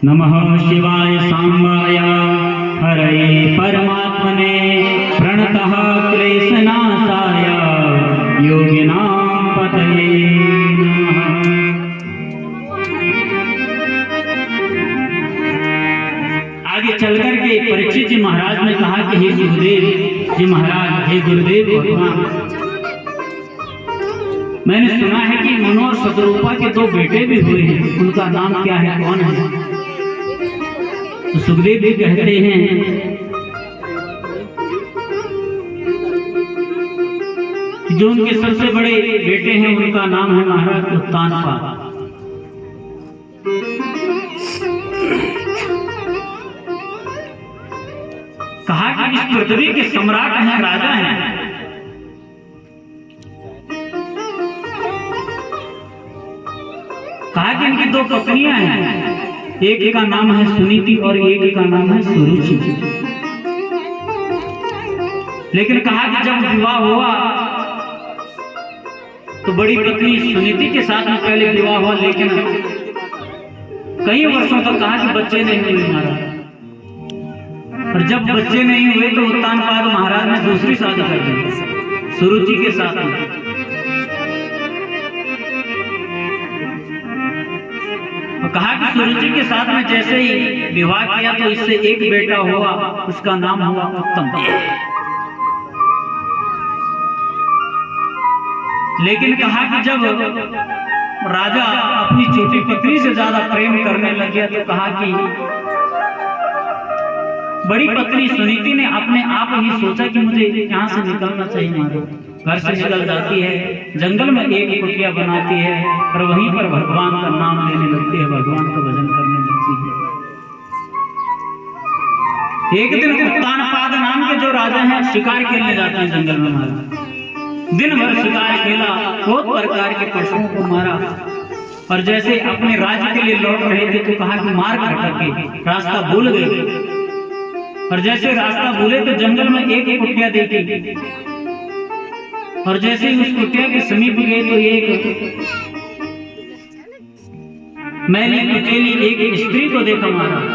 नमः शिवाय सांबाय हरये परमात्मने प्रणतः क्लेशनाशाय योगिनां पतये नमः। आगे चलकर के परीक्षित जी महाराज ने कहा कि हे सुखदेव जी महाराज, हे गुरुदेव भगवान, मैंने सुना है कि मनु और शतरूपा के दो बेटे भी हुए हैं, उनका नाम क्या है, कौन है? तो सुखदेव भी कहते हैं कि जो उनके सबसे बड़े बेटे हैं उनका नाम है महाराज उत्तानपाद। कहा कि इस पृथ्वी के सम्राट हैं, राजा हैं। कहा कि इनकी दो पत्नियां हैं, एक का नाम है सुनीति और एक का नाम है सुरुचि। लेकिन कहा कि जब विवाह हुआ तो बड़ी पत्नी सुनीति के साथ में पहले विवाह हुआ, लेकिन कई वर्षों तक कहा कि बच्चे नहीं हुए महाराज। और जब बच्चे नहीं हुए तो उत्तानपाद महाराज ने दूसरी शादी कर दी सुरुचि के साथ में। कहा कि सुरुचि के साथ में जैसे ही विवाह किया तो इससे एक बेटा हुआ, उसका नाम हुआ उत्तम। लेकिन कहा कि जब राजा अपनी छोटी पत्नी से ज्यादा प्रेम करने लग गया तो कहा कि बड़ी पत्नी सुनीति ने अपने आप ही सोचा कि मुझे यहाँ से निकलना चाहिए। महाराज घर से निकल जाती है, जंगल में एक कुटिया बनाती है और वहीं पर भगवान का नाम लेने लगती है, भगवान का भजन करने लगती है। एक दिन उत्तानपाद नाम के जो राजा हैं शिकार खेलने जाते हैं जंगल में। महाराज दिन भर शिकार खेला, बहुत प्रकार के पशुओं को मारा और जैसे अपने राज्य के लिए लौट रहे थे तो कहा कि मार्ग भटक के रास्ता भूल गए। और जैसे रास्ता भूले तो जंगल में एक कुटिया देखी और जैसे ही उस कुटिया के समीप गए तो एक मैंने कुचेली एक स्त्री को देखा। महाराज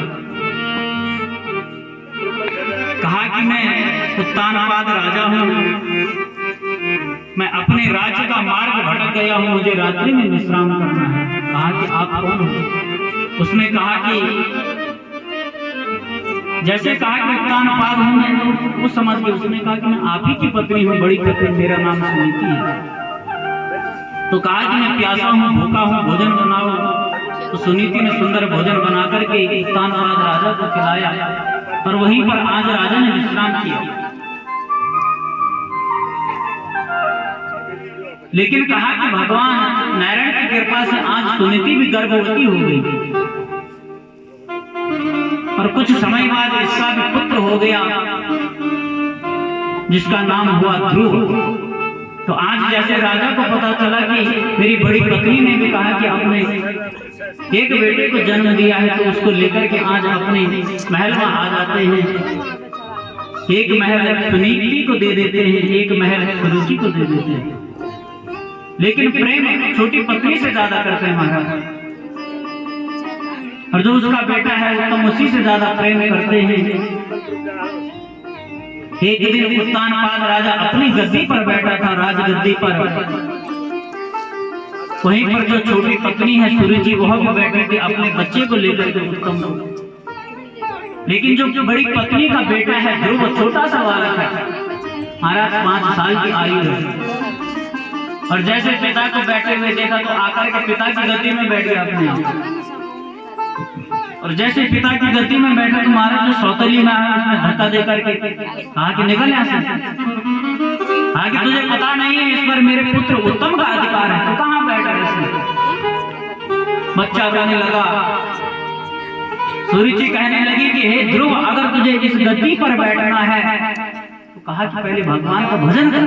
कहा कि मैं उत्तानपाद राजा हूं, मैं अपने राज्य का मार्ग भटक गया हूं, मुझे रात्रि में विश्राम करना है। कहा कि आप कौन हो? उसने कहा कि जैसे कहा कि उत्तानपाद हूं मैं, तो उस समझ के उसने कहा कि मैं आप ही की पत्नी हूं, बड़ी पत्नी, मेरा नाम सुनीति है। तो कहा कि मैं प्यासा हूं, भूखा हूं, भोजन बनाओ। तो सुनीति ने सुंदर भोजन बना करके उत्तानपाद राजा को खिलाया और वहीं पर आज राजा ने विश्राम किया। लेकिन कहा कि भगवान नारायण की कृपा से आज सुनीति भी गर्भवती हो गई और कुछ समय बाद इसका भी पुत्र हो गया जिसका नाम हुआ ध्रुव। तो आज जैसे राजा को पता चला कि मेरी बड़ी पत्नी ने भी कहा कि आपने एक बेटे को जन्म दिया है, तो उसको लेकर के आज अपने महल में आ जाते हैं। एक महल सुनीति को दे देते हैं, एक महल सुरुचि को दे देते हैं, लेकिन प्रेम छोटी पत्नी से ज्यादा करते हैं महाराज। और जो उसका बेटा है उत्तम उसी से ज्यादा प्रेम करते हैं। एक दिन उत्तानपाद राजा अपनी गद्दी पर बैठा था, राजगद्दी पर। वहीं पर जो छोटी पत्नी है सुरुचि वह भी बैठी थी अपने बच्चे को लेकर के उत्तम। लेकिन जो बड़ी पत्नी का बेटा है ध्रुव, छोटा सा बालक है महाराज, 5 साल की आयु है। और जैसे पिता को बैठे हुए देखा तो आकर के पिता की गद्दी में बैठ गया अपने आप। और जैसे पिता की गद्दी में बैठा तो महाराज जो सौतेली में आया उसने धक्का देकर के कहा कि निकल यहाँ से। कहा कि तुझे पता नहीं है इस पर मेरे पुत्र उत्तम का अधिकार है, तो कहाँ बैठा है? बच्चा रोने लगा। सुरुचि कहने लगी कि हे ध्रुव, अगर तुझे इस गद्दी पर बैठना है तो कहा कि पहले भगवान का भजन कर।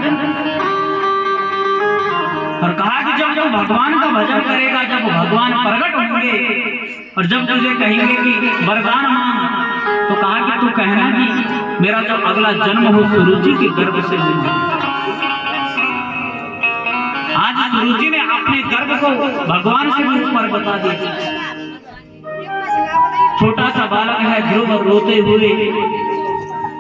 और कहा कि जब भगवान का भजन करेगा, जब भगवान प्रकट होंगे और जब तुझे कहेंगे कि वरदान मांग, तो कहा कि तू कहना कि मेरा जो अगला जन्म हो सुरुचि के गर्भ से हो। आज सुरुचि ने अपने गर्भ को भगवान से ऊपर बता दिया। है ध्रुव रोते हुए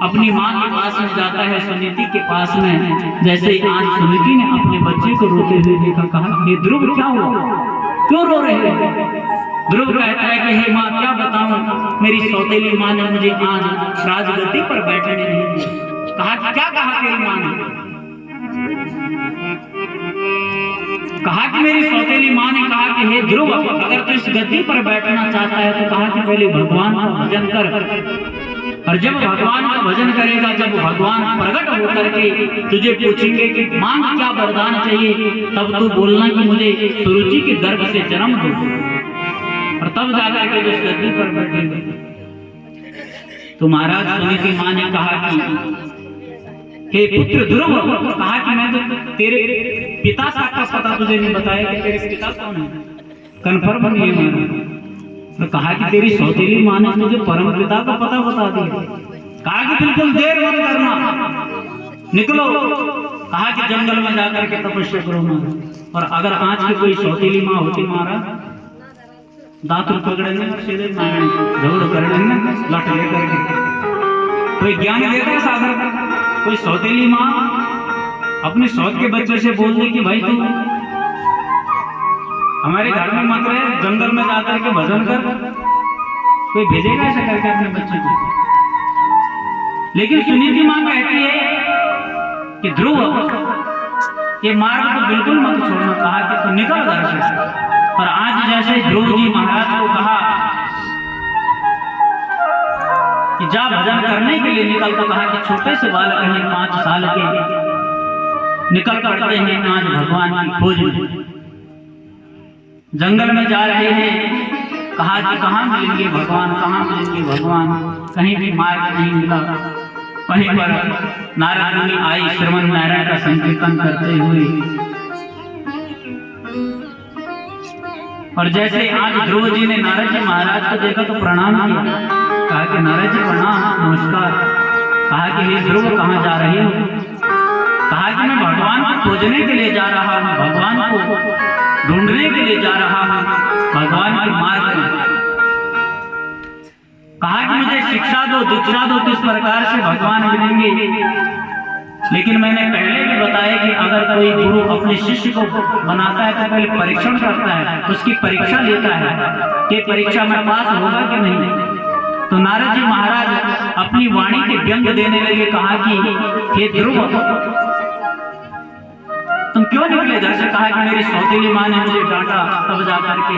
अपनी माँ के पास में जाता है, सुनीति के पास में। जैसे आज सुनीति ने अपने बच्चे को रोते हुए देखा, कहा ये ध्रुव क्या हुआ, क्यों रो रहे हो? ध्रुव कहता है कि हे माँ क्या बताऊं, मेरी सौतेली माँ ने मुझे आज राजगद्दी पर बैठने नहीं दिया। कहा क्या कहा तेरी माँ ने? कहा कि मेरी सौतेली माँ ने कहा कि हे ध्रुव, अगर तू इस गद्दी पर बैठना चाहता है तो कहा कि पहले भगवान का भजन कर, और जब भगवान का भजन करेगा, जब भगवान प्रकट होकर के तुझे पूछेंगे कि मांग क्या वरदान चाहिए, तब तू बोलना कि मुझे सुरुचि के गर्भ से जन्म दो, और तब जाकर के उस गद्दी पर बैठेंगे। तो महाराज सुनीति माँ ने कहा कि हे पुत्र ध्रुव, कहा कि मैं तो तेरे पिता का पता तुझे नहीं बताया कि तेरे पिता कौन है, कन्फर्म नहीं है। तो कहा कि तेरी सौतेली माँ ने तुझे परम पिता का पता बता दिया। कहा कि बिल्कुल देर मत करना, निकलो। कहा कि जंगल में जाकर के तपस्या करो महाराज, और अगर आज की कोई सौतेली माँ होती महाराज, दांत पकड़ेंगे सीधे झगड़ कर लेंगे लट लेकर के। कोई ज्ञान देता है सागर का, कोई सौतेली माँ अपने सौत के बच्चे से बोल दे कि भाई तू हमारे घर में मत रहे, जंगल में जाकर के भजन कर, कोई भेजेगा ऐसा करके अपने बच्चे को? लेकिन सुनीति माँ कहती है कि ध्रुव ये मार्ग तो बिल्कुल मत छोड़ना। कहा कि तू निकल घर से। और आज जैसे ध्रुव जी महाराज को कहा कि जा भजन करने के लिए निकल, तो कहा कि छोटे से बालक हैं 5 साल के, निकल पड़ते हैं आज भगवान की खोज में, जंगल में जा रहे हैं। कहा कि कहाँ मिलेंगे भगवान, कहाँ मिलेंगे भगवान, कहीं भी मार्ग नहीं मिला। वहीं पर नारद मुनि आई श्रवण नारायण का संकीर्तन करते हुए, और जैसे आज ध्रुव जी ने नारद जी महाराज को देखा तो प्रणाम किया। कहा कि नारद जी प्रणाम, नमस्कार। कहा कि हे ध्रुव कहाँ जा रहे हो? कहा कि मैं भगवान को खोजने के लिए जा रहा हूँ, भगवान को ढूंढने के लिए जा रहा हूँ, भगवान के मार्ग में। कहा कि मुझे शिक्षा दो, दीक्षा दो, किस प्रकार से भगवान मिलेंगे। लेकिन मैंने पहले भी बताया कि अगर कोई गुरु अपने शिष्य को बनाता है तो पहले परीक्षण करता है, उसकी परीक्षा लेता है कि परीक्षा में पास होगा कि नहीं। तो नारद जी महाराज अपनी वाणी के व्यंग देने लगे। कहा कि हे ध्रुव तुम क्यों निकले घर से? कहा कि मेरी सौतेली माँ ने मुझे डांटा। तब जाकर के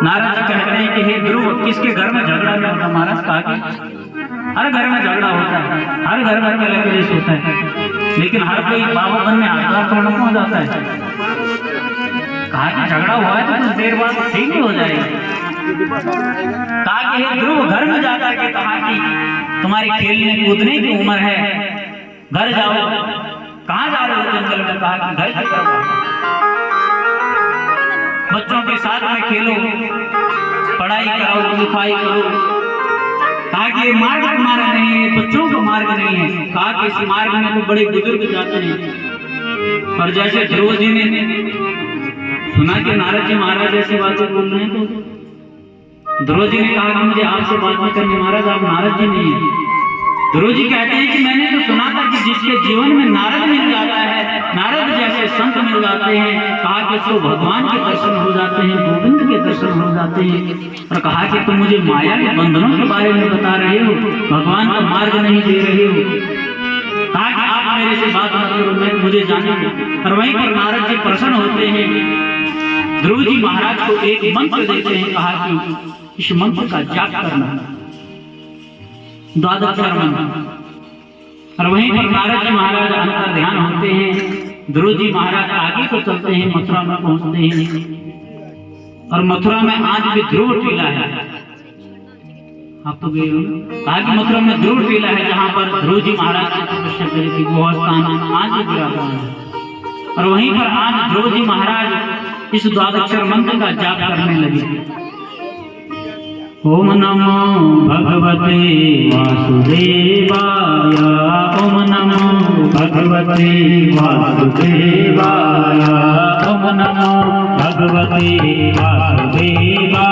नारद जी कहते हैं कि हे ध्रुव किसके घर में झगड़ा नहीं होता? महाराज कहा कि हर घर में झगड़ा होता है, हर घर घर में कलेश होता है, लेकिन हर कोई बाबा बनने हाथ तोड़ना पहुंच जाता है। कहा कि झगड़ा हुआ है तो कुछ देर बाद ठीक ही हो जाएगा। कहा कि हे ध्रुव घर में जाकर के कहा कि तुम्हारी खेलने कूदने की उम्र है, घर जाओ। कहाँ जा रहे हो? जंगल में। कहा कि घर की तरफ, बच्चों के साथ में खेलो, पढ़ाई करो, लिखाई करो। कहा कि ये मार्ग तुम्हारा नहीं है, बच्चों का मार्ग नहीं है। कहा कि इस मार्ग में तो बड़े बुजुर्ग जाते हैं। और जैसे ध्रुव जी ने सुना कि नारद जी महाराज ऐसी बातें बोल रहे हैं, तो ध्रुव जी ने कहा कि मुझे आपसे बात नहीं करनी महाराज, आप नारद जी नहीं है। ध्रुव जी कहते हैं कि मैंने तो सुना था कि जिसके जीवन में नारद मिल जाता है, नारद जैसे संत मिल जाते हैं, कहा कि उसको भगवान के दर्शन हो जाते हैं, गोविंद के दर्शन हो जाते हैं। और कहा कि तुम मुझे माया के बंधनों के बारे में बता रहे हो, भगवान का मार्ग नहीं दे रहे हो। कहा कि आप मेरे से बात मत करो, मैं मुझे जाने दो। और वहीं पर नारद जी प्रसन्न होते हैं, ध्रुव जी महाराज को एक मंत्र देते हैं। कहा कि इस मंत्र का जाप करना, द्वादशाक्षर मंत्र। और वहीं पर नारद जी महाराज अंतर ध्यान होते हैं। ध्रुव जी महाराज आगे को चलते हैं, मथुरा में पहुंचते हैं। और मथुरा में आज भी ध्रुव टीला है। आप तो गए हो? कहा कि मथुरा में ध्रुव टीला है, जहां पर ध्रुव जी महाराज की तपस्या करी थी, वो स्थान आज भी विराजमान है। और वहीं पर आज ध्रुव जी महाराज इस द्वादशाक्षर मंत्र का जाप करने लगे। ओम नमो भगवते वासुदेवाय, ओम नमो भगवते वासुदेवाय, ओम नमो भगवते वासुदेवाय,